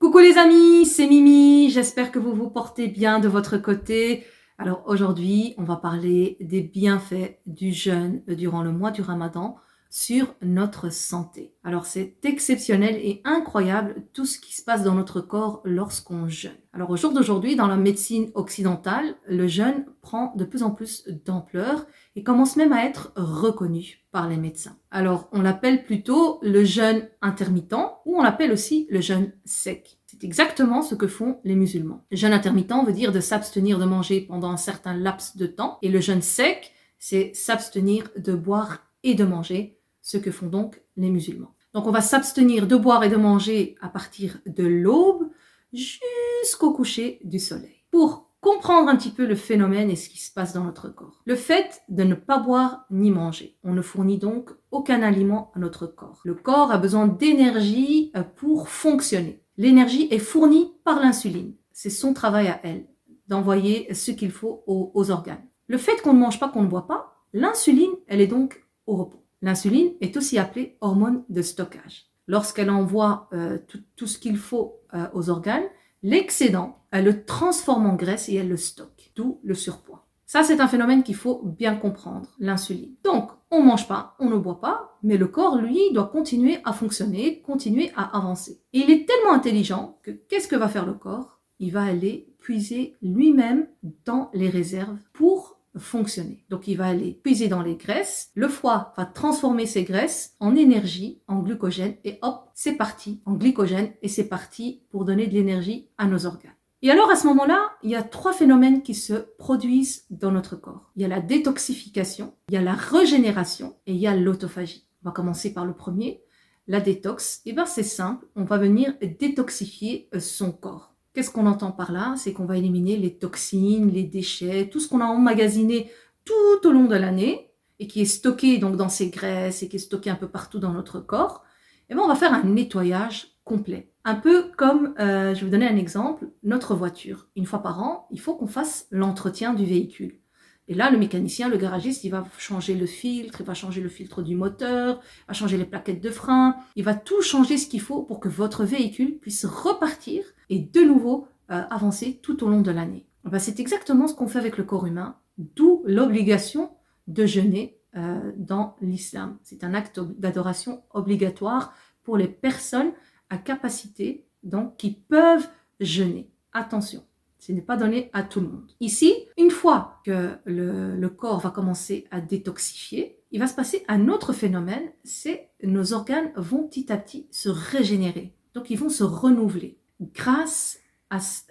Coucou les amis, c'est Mimi, j'espère que vous vous portez bien de votre côté. Alors aujourd'hui, on va parler des bienfaits du jeûne durant le mois du Ramadan sur notre santé. Alors c'est exceptionnel et incroyable tout ce qui se passe dans notre corps lorsqu'on jeûne. Alors au jour d'aujourd'hui, dans la médecine occidentale, le jeûne prend de plus en plus d'ampleur et commence même à être reconnu par les médecins. Alors on l'appelle plutôt le jeûne intermittent ou on l'appelle aussi le jeûne sec. C'est exactement ce que font les musulmans. Le jeûne intermittent veut dire de s'abstenir de manger pendant un certain laps de temps et le jeûne sec, c'est s'abstenir de boire et de manger, ce que font donc les musulmans. Donc on va s'abstenir de boire et de manger à partir de l'aube jusqu'au coucher du soleil. Pour comprendre un petit peu le phénomène et ce qui se passe dans notre corps. Le fait de ne pas boire ni manger. On ne fournit donc aucun aliment à notre corps. Le corps a besoin d'énergie pour fonctionner. L'énergie est fournie par l'insuline. C'est son travail à elle, d'envoyer ce qu'il faut aux organes. Le fait qu'on ne mange pas, qu'on ne boit pas, l'insuline, elle est donc au repos. L'insuline est aussi appelée hormone de stockage. Lorsqu'elle envoie tout ce qu'il faut aux organes, l'excédent, elle le transforme en graisse et elle le stocke, d'où le surpoids. Ça, c'est un phénomène qu'il faut bien comprendre, l'insuline. Donc, on ne mange pas, on ne boit pas, mais le corps, lui, doit continuer à fonctionner, continuer à avancer. Et il est tellement intelligent que qu'est-ce que va faire le corps? Il va aller puiser lui-même dans les réserves pour fonctionner. Donc il va aller puiser dans les graisses, le foie va transformer ces graisses en énergie, en glucogène, et hop, c'est parti, en glycogène, et c'est parti pour donner de l'énergie à nos organes. Et alors à ce moment-là, il y a 3 phénomènes qui se produisent dans notre corps. Il y a la détoxification, il y a la régénération et il y a l'autophagie. On va commencer par le premier, la détox. Et bien c'est simple, on va venir détoxifier son corps. Qu'est-ce qu'on entend par là? C'est qu'on va éliminer les toxines, les déchets, tout ce qu'on a emmagasiné tout au long de l'année et qui est stocké donc dans ces graisses et qui est stocké un peu partout dans notre corps. Et bien on va faire un nettoyage complet. Un peu comme, je vais vous donner un exemple, notre voiture. Une fois par an, il faut qu'on fasse l'entretien du véhicule. Et là, le mécanicien, le garagiste, il va changer le filtre, il va changer le filtre du moteur, il va changer les plaquettes de frein, il va tout changer ce qu'il faut pour que votre véhicule puisse repartir et de nouveau avancer tout au long de l'année. Ben, c'est exactement ce qu'on fait avec le corps humain, d'où l'obligation de jeûner dans l'islam. C'est un acte d'adoration obligatoire pour les personnes à capacité, donc qui peuvent jeûner. Attention, ce n'est pas donné à tout le monde. Ici, une fois que le corps va commencer à détoxifier, il va se passer un autre phénomène, c'est nos organes vont petit à petit se régénérer. Donc ils vont se renouveler grâce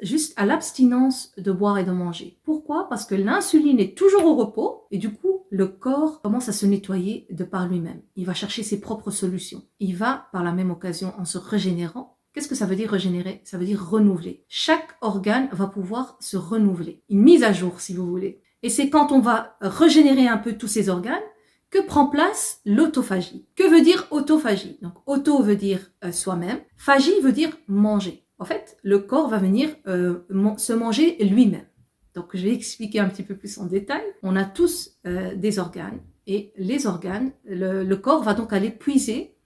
juste à l'abstinence de boire et de manger. Pourquoi? Parce que l'insuline est toujours au repos et du coup, le corps commence à se nettoyer de par lui-même. Il va chercher ses propres solutions. Il va, par la même occasion, en se régénérant. Qu'est-ce que ça veut dire régénérer? Ça veut dire renouveler. Chaque organe va pouvoir se renouveler. Une mise à jour, si vous voulez. Et c'est quand on va régénérer un peu tous ces organes que prend place l'autophagie. Que veut dire autophagie? Donc, auto veut dire soi-même. Phagie veut dire manger. En fait, le corps va venir se manger lui-même. Donc, je vais expliquer un petit peu plus en détail. On a tous des organes et les organes, le corps va donc aller puiser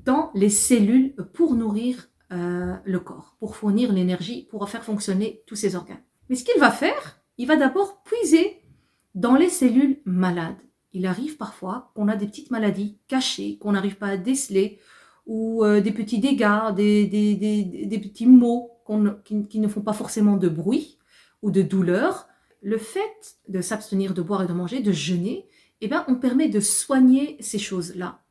dans les cellules pour nourrir le corps, pour fournir l'énergie, pour faire fonctionner tous ces organes. Mais ce qu'il va faire, il va d'abord puiser dans les cellules malades. Il arrive parfois qu'on a des petites maladies cachées, qu'on n'arrive pas à déceler, ou des petits dégâts, des petits maux qui ne font pas forcément de bruit ou de douleur. Le fait de s'abstenir de boire et de manger, de jeûner, eh bien, on permet de soigner ces choses-là.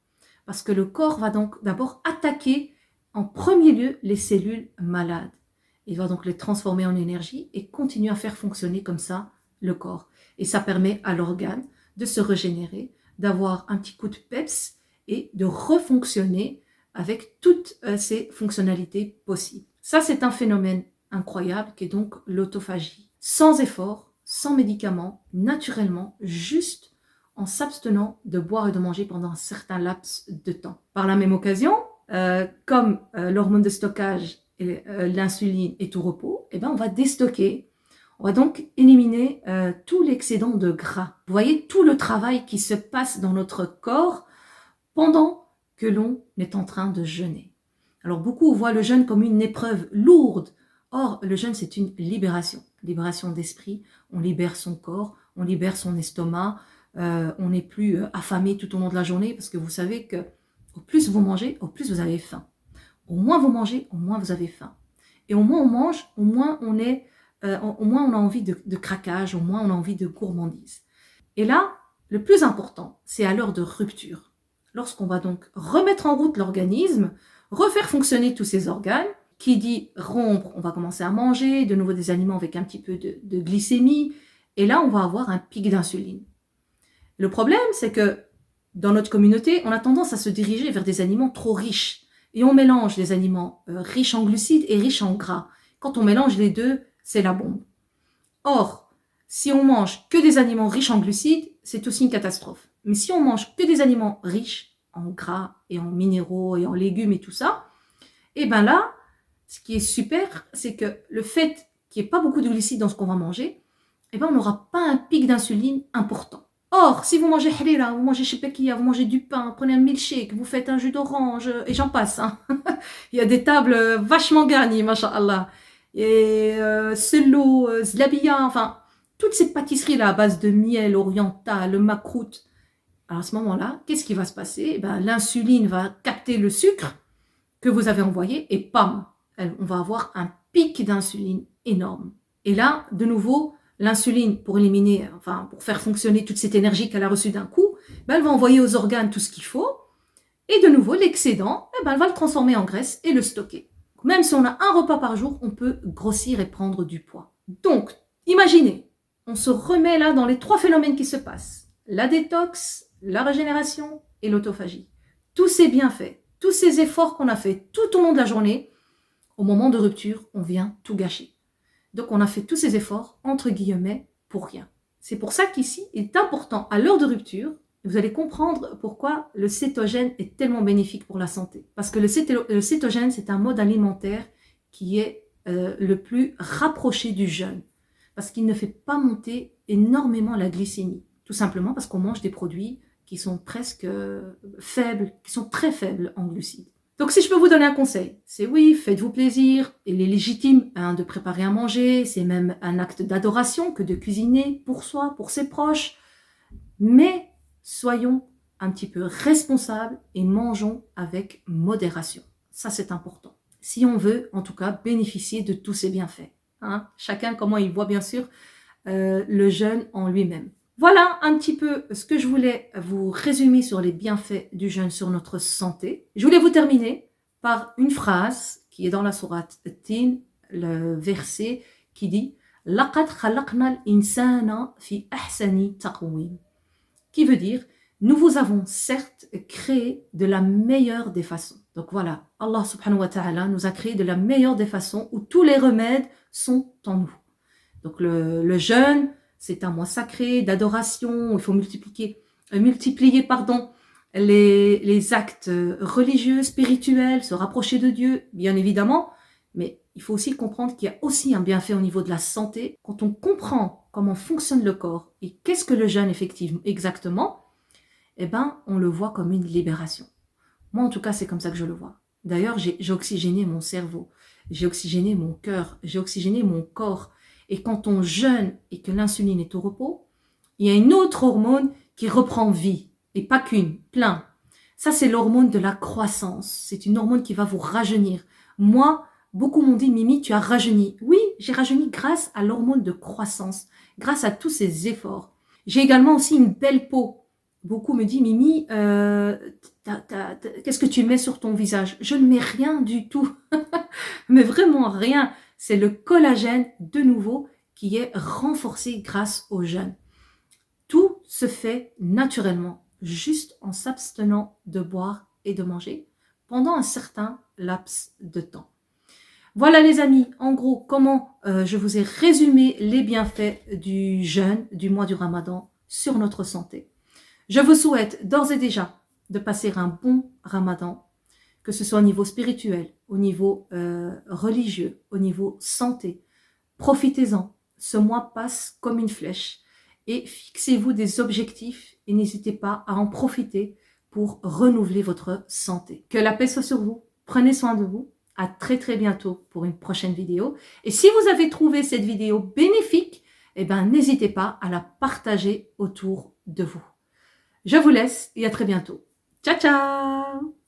Parce que le corps va donc d'abord attaquer en premier lieu les cellules malades. Il va donc les transformer en énergie et continuer à faire fonctionner comme ça le corps. Et ça permet à l'organe de se régénérer, d'avoir un petit coup de peps et de refonctionner avec toutes ces fonctionnalités possibles. Ça, c'est un phénomène incroyable qui est donc l'autophagie. Sans effort, sans médicaments, naturellement, juste en s'abstenant de boire et de manger pendant un certain laps de temps. Par la même occasion, comme l'hormone de stockage et l'insuline est au repos, eh ben on va déstocker. On va donc éliminer tout l'excédent de gras. Vous voyez tout le travail qui se passe dans notre corps pendant que l'on est en train de jeûner. Alors beaucoup voient le jeûne comme une épreuve lourde. Or, le jeûne, c'est une libération. Libération d'esprit, on libère son corps, on libère son estomac, on n'est plus affamé tout au long de la journée parce que vous savez que au plus vous mangez, au plus vous avez faim. Au moins vous mangez, au moins vous avez faim. Et au moins on mange, au moins on a envie de craquage, au moins on a envie de gourmandise. Et là, le plus important, c'est à l'heure de rupture. Lorsqu'on va donc remettre en route l'organisme, refaire fonctionner tous ses organes, qui dit rompre, on va commencer à manger, de nouveau des aliments avec un petit peu de glycémie, et là on va avoir un pic d'insuline. Le problème, c'est que dans notre communauté, on a tendance à se diriger vers des aliments trop riches, et on mélange les aliments riches en glucides et riches en gras. Quand on mélange les deux, c'est la bombe. Or, si on mange que des aliments riches en glucides, c'est aussi une catastrophe. Mais si on mange que des aliments riches en gras et en minéraux et en légumes et tout ça, et bien là, ce qui est super, c'est que le fait qu'il n'y ait pas beaucoup de glucides dans ce qu'on va manger, et ben on n'aura pas un pic d'insuline important. Or, si vous mangez harira, vous mangez shebekia, vous mangez du pain, prenez un milkshake, vous faites un jus d'orange, et j'en passe. Hein. Il y a des tables vachement garnies, masha'Allah. Et sello, zlabia, enfin, toutes ces pâtisseries-là à base de miel oriental, macroute. Alors à ce moment-là, qu'est-ce qui va se passer? Eh ben, l'insuline va capter le sucre que vous avez envoyé et pam, on va avoir un pic d'insuline énorme. Et là, de nouveau, l'insuline, pour éliminer, enfin, pour faire fonctionner toute cette énergie qu'elle a reçue d'un coup, ben, elle va envoyer aux organes tout ce qu'il faut. Et de nouveau, l'excédent, ben, elle va le transformer en graisse et le stocker. Même si on a un repas par jour, on peut grossir et prendre du poids. Donc, imaginez, on se remet là dans les trois phénomènes qui se passent. La détox, la régénération et l'autophagie. Tous ces bienfaits, tous ces efforts qu'on a fait tout au long de la journée, au moment de rupture, on vient tout gâcher. Donc on a fait tous ces efforts, entre guillemets, pour rien. C'est pour ça qu'ici, il est important, à l'heure de rupture, vous allez comprendre pourquoi le cétogène est tellement bénéfique pour la santé. Parce que le cétogène, c'est un mode alimentaire qui est le plus rapproché du jeûne. Parce qu'il ne fait pas monter énormément la glycémie. Tout simplement parce qu'on mange des produits qui sont presque faibles, qui sont très faibles en glucides. Donc si je peux vous donner un conseil, c'est oui, faites-vous plaisir. Il est légitime de préparer à manger, c'est même un acte d'adoration que de cuisiner pour soi, pour ses proches. Mais soyons un petit peu responsables et mangeons avec modération. Ça, c'est important. Si on veut, en tout cas, bénéficier de tous ces bienfaits. Hein, chacun, comment il voit, bien sûr, le jeûne en lui-même. Voilà un petit peu ce que je voulais vous résumer sur les bienfaits du jeûne sur notre santé. Je voulais vous terminer par une phrase qui est dans la sourate Tin, le verset qui dit « Laqad khalaqna al-insana fi ahsani taqwim » qui veut dire « Nous vous avons certes créé de la meilleure des façons ». Donc voilà, Allah subhanahu wa ta'ala nous a créé de la meilleure des façons où tous les remèdes sont en nous. Donc le jeûne, c'est un mois sacré d'adoration, il faut multiplier les actes religieux, spirituels, se rapprocher de Dieu, bien évidemment, mais il faut aussi comprendre qu'il y a aussi un bienfait au niveau de la santé. Quand on comprend comment fonctionne le corps et qu'est-ce que le jeûne effectivement exactement, eh ben, on le voit comme une libération. Moi, en tout cas, c'est comme ça que je le vois. D'ailleurs, j'ai oxygéné mon cerveau, j'ai oxygéné mon cœur, j'ai oxygéné mon corps. Et quand on jeûne et que l'insuline est au repos, il y a une autre hormone qui reprend vie. Et pas qu'une, plein. Ça, c'est l'hormone de la croissance. C'est une hormone qui va vous rajeunir. Moi, beaucoup m'ont dit, Mimi, tu as rajeuni. Oui, j'ai rajeuni grâce à l'hormone de croissance, grâce à tous ces efforts. J'ai également aussi une belle peau. Beaucoup me disent, Mimi, qu'est-ce que tu mets sur ton visage? Je ne mets rien du tout. Mais vraiment rien. C'est le collagène, de nouveau, qui est renforcé grâce au jeûne. Tout se fait naturellement, juste en s'abstenant de boire et de manger pendant un certain laps de temps. Voilà les amis, en gros, comment je vous ai résumé les bienfaits du jeûne du mois du Ramadan sur notre santé. Je vous souhaite d'ores et déjà de passer un bon Ramadan, que ce soit au niveau spirituel, au niveau religieux, au niveau santé. Profitez-en, ce mois passe comme une flèche et fixez-vous des objectifs et n'hésitez pas à en profiter pour renouveler votre santé. Que la paix soit sur vous Prenez soin de vous. À très très bientôt pour une prochaine vidéo. Et si vous avez trouvé cette vidéo bénéfique, eh ben, n'hésitez pas à la partager autour de vous. Je vous laisse et à très bientôt. Ciao, ciao!